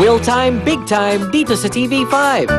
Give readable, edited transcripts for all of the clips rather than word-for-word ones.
Will Time, Big Time dito sa TV5.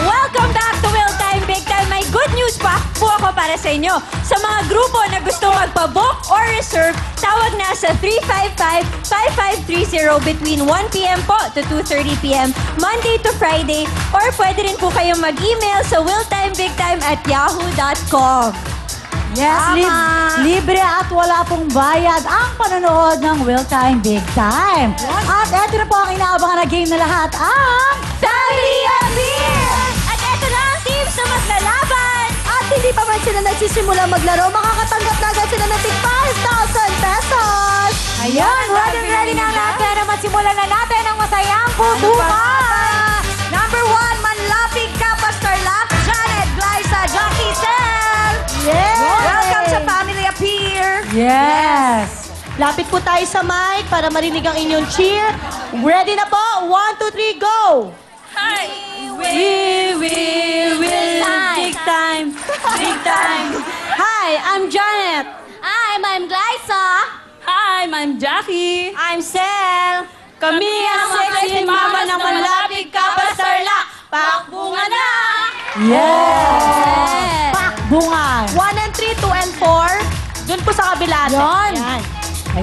Welcome back to Will Time, Big Time. May good news pa po ako para sa inyo. Sa mga grupo na gusto magpa-book or reserve, tawag na sa 355-5530 between 1 p.m. po to 2:30 p.m. Monday to Friday, or pwede rin po kayong mag-email sa willtimebigtime@yahoo.com. Yes, libre at wala pong bayad ang panonood ng Will Time Big Time. At eto na po ang inaabangan na game na lahat, ang Family Appeal! At eto na ang teams na maglalaban! At hindi pa man sila nagsisimula maglaro, makakatanggap na agad sila ng tig 5,000 pesos! Ayun, ready na ang lahat. Pero masimulan na natin ang masayang putukan! Number 1, Manlapig Kapastarlak, Janet, Glyza, Jackie, Sel! Yes! Welcome sa Family Appeal! Yes! Lapit po tayo sa mic para marinig ang inyong cheer. Ready na po? 1, 2, 3, go! Hi! We will big time! Big time! Hi, I'm Janet. I'm Glyza! Hi, I'm Jackie. I'm Sel! Kami ang sexy mama ng Manlapig Kapastarlak. Pakbunga na! Yes! Pakbungan. 1 and 3, 2 and 4. Doon po sa kabila. Yon. Yan.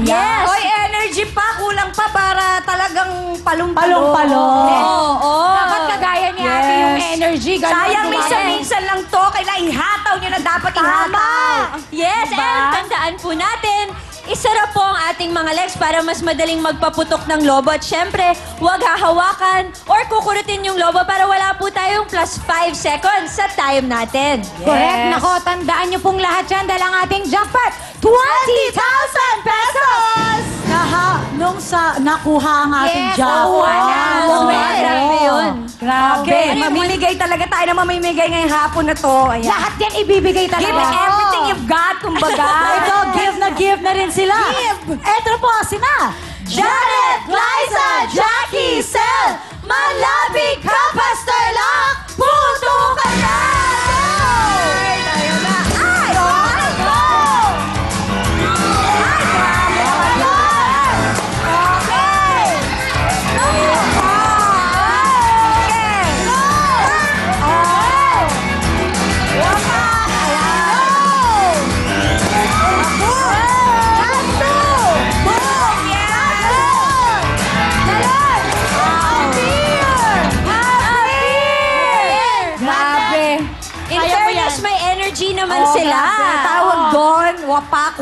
Yes! Hoy, energy pa. Kulang pa para talagang palong-palong. Palong-palong. Oo! Dapat kagaya ni ate yung energy. Ganun Sayang, dumaan. minsan-minsan lang to. Kailangan ihataw niyo na dapat ihataw. Yes, Diba? and tandaan po natin, isara po ang ating mga legs para mas madaling magpaputok ng lobo. At syempre, huwag hahawakan or kukurutin yung lobo para wala po tayong plus 5 seconds sa time natin. Correct. Nako, tandaan niyo pong lahat yan dahil ang ating jackpot, 20,000 pesos! Nakuha ang ating jackpot. nakuha na. Grabe yun. Grabe. Mamimigay talaga tayo na mamimigay ngayong hapon na to. Ayan. Lahat yan ibibigay talaga. Give everything you've got, kumbaga. Ito, give na rin sila. Eto na po, sina Janet, Glyza, Jackie, Sel, Manlapig Kapastarlak, putukan na! In fairness, may energy naman sila. Tawag doon, wapak,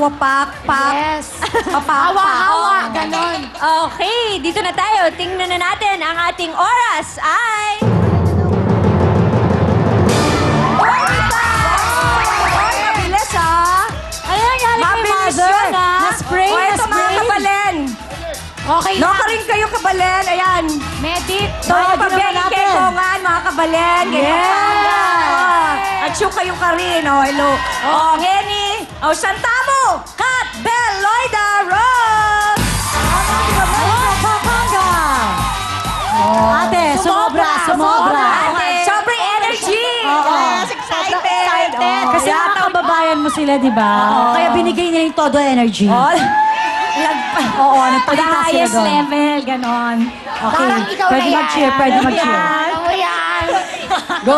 pak. Yes. Hawa, ganon. Okay, dito na tayo. Tingnan na natin ang ating oras ay... Mabilis, ha? Ayan, galing kay Mabilis Mother. yun, ha? Na-spray, O, ito mga na-spray. kabalen. Okay na. Loka rin kayo, kabalen. Ayan. Medic. So, pabili kay Kongan, mga kabalen. Yeah. At yung kayong karin. Oh, hello. Oh, Henny. Oh, Santamo. Kat, Bel, Loida, Rose. Ate, sumobra. Ate, sobrang energy. Yes, excited. Oh, Kasi mga kababayan mo sila, di ba? Kaya binigay niya yung todo energy. Oo, nagpalita sila highest doon. level, ganon. Okay, Parang ikaw pwede na yan. mag-cheer, pwede mag-cheer. yan. Go!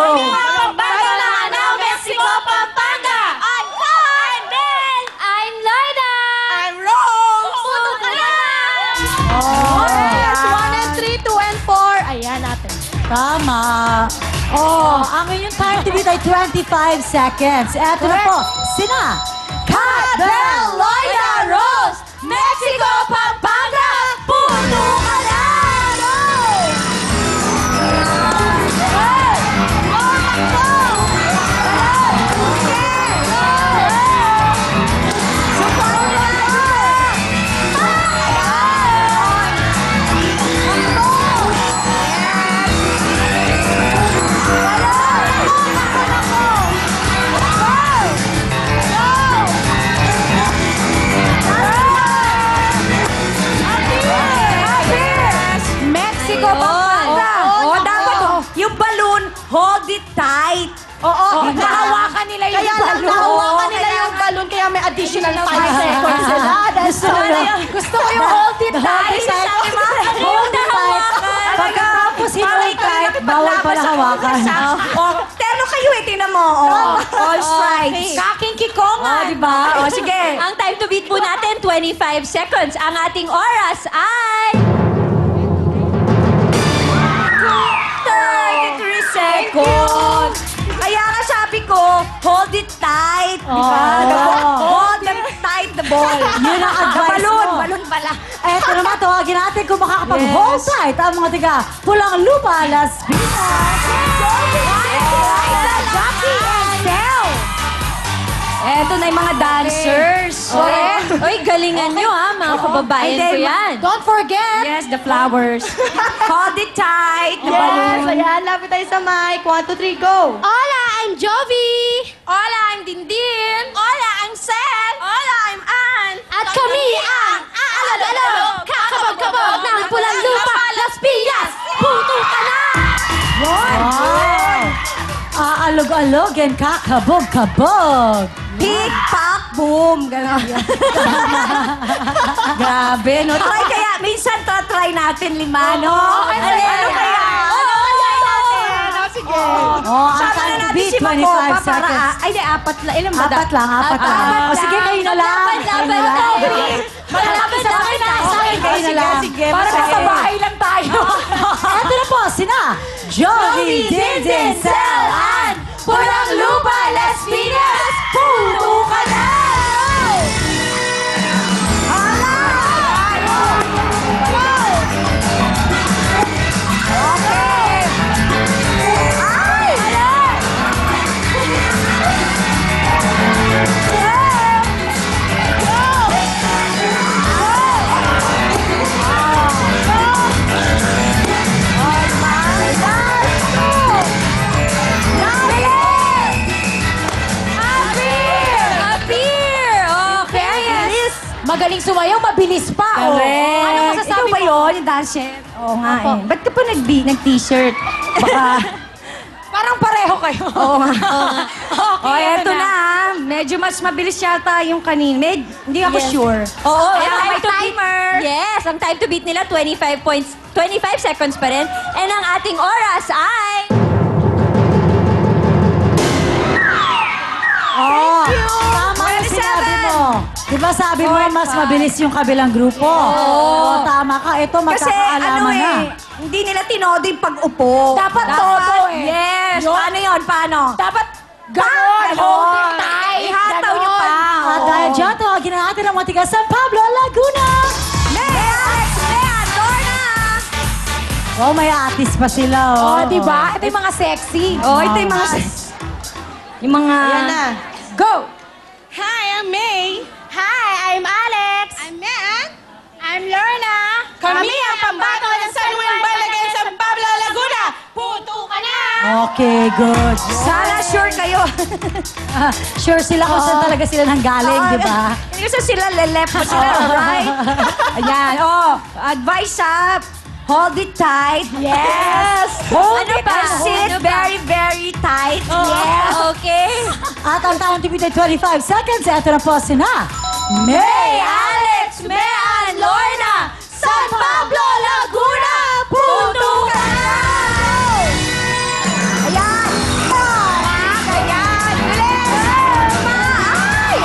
Bago na ng Mexico, Pampanga! I'm Bel! I'm Loida! I'm Rose. Puto ka na! Yes, 1 and 3, 2 and 4. Ayan natin. Tama. Oh, ang inyong time to beat ay 25 seconds. Eto na po, sina Kat, Bel, Loida, Rose, Mexico, Pampanga, puno ka na! Go! nahawakan nila yung balloon, kaya may additional 5 seconds sila. Gusto ko yung hold it tight. Hold it tight. Pagkatapos hinulit kahit bawal pala hawakan. Terno kayo eh, tingnan mo. All stripes. Kaking kikongan. Diba? Sige. Ang time to beat po natin, 25 seconds. Ang ating oras ay... 33 seconds. Kaya nga sabi ko, hold it tight. Diba? Hold it tight the ball. Yun ang advice mo. Balloon pala. Eto naman, tawagin natin kung makakapag-hold tight ang mga tiga Pulang Lupa, Las Piñas. Jackie and Sel. Eto na yung mga dancers. Uy, galingan nyo ha, mga kababayan ko yan. Don't forget. Yes, the flowers. Hold it tight. The Yes, balloon. ayan, lapit tayo sa mic. 1, 2, 3, go. Hola, I'm Jovi. Hola, I'm Dindin. Hola, I'm Sel. Hola, I'm Ann. At kami ang Alalo, kakabog-kabog ng Pulang Lupa, Las Piñas. Puto ka na! Wow. Aalog-alog and kakabog-kabog. Pick, pack, boom. Ganon. Grabe, no? Try kaya, minsan try natin 5, no? Ano kaya? Sige. Oh, ang Sama time na to natin beat, si 25 Makopa para... seconds. Ay, di, 4 lang. Ilan ba? Apat lang. O sige, kayo na lang. Laban tayo. Malapit na Kayo na lang. Sige, Para sige. sa bahay lang tayo. Ito na po, sina Jovi, Dindin, Sel, Ann, Pulang Lupa, Las Piñas. Puto ka na! Magaling sumayaw, mabilis pa. Oh. Correct. Ano masasabi Ikaw ba mo? yun, yung dancer? Oo nga eh. Ba't ka pa nag-t-shirt? Baka... Parang pareho kayo. Oo nga. Okay, eto na. Medyo mas mabilis yata yung kanina. Hindi ako sure. Oo, Kaya ang may time to beat- timer. Yes, ang time to beat nila 25 seconds pa rin. And ang ating oras ay... Oh, tama yung sinabi mo. Di ba sabi mo, mas mabilis yung kabilang grupo? Oo. Tama ka. Ito, Kasi magkakaalaman na. hindi nila tinodo yung pag-upo. Dapat todo eh. Yes. Yun. Paano yun? Paano? Dapat ganon. Hold it tight. Ihataw nyo pa. At dahil dyan, tawagin na natin ang mga tiga San Pablo, Laguna. Alex, Lorna. Oh, may artist pa sila. Oh, diba? Ito yung mga sexy. Oh, ito yung mga... Yung mga... Ayan na. Go! Hi, I'm May. Hi, I'm Alex. I'm Matt. I'm Lorna. Kami ang pambato ng San Juan Balagan sa Pablo, Laguna. Puto ka na! Okay, good. Sana sure kayo. Sure sila kung saan talaga sila nanggaling, di ba? Hindi kasi sila left pa sila right. Ayan, advice hold it tight. Yes. Hold Ano it pa? and sit Ano pa? very, very tight. Yes, okay. At ang time to beat ay 25 seconds. Ito na po sina May, Alex, Mean, Lorna, San Pablo, Laguna, puto ka na! Ayan. Ayan. Bilis. Ay.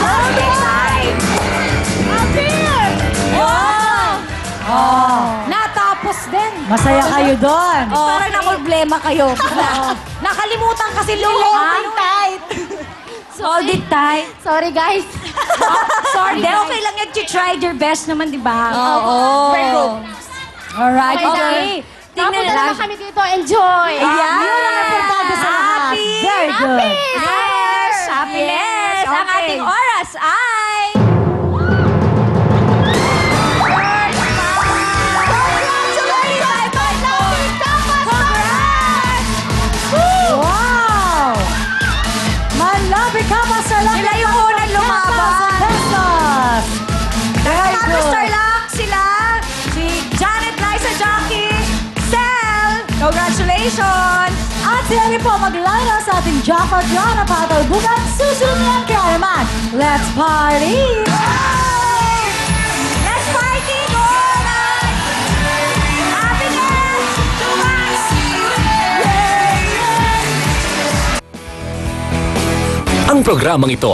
Hold it tight. Natapos din. Masaya kayo doon. Parang na-problema kayo. Nakalimutan kasi Hold it tight. Hold it tight. Sorry, guys. Sorry. Hindi, okay lang yan. You tried your best naman, di ba? Oo. Alright. Okay. Okay. Tingnan na lang. kami dito. Enjoy. Ayan. Yun ang importante sa lahat. Happy. Very good. Yes. Happiness. Yes, ang Okay. ating oras ay... Congratulations! At sila rin po maglaro sa ating jackpot draw na patalbugan. Susunod na yan, kaya naman, let's party! Let's party! Go! Happiness to us! Ang programang ito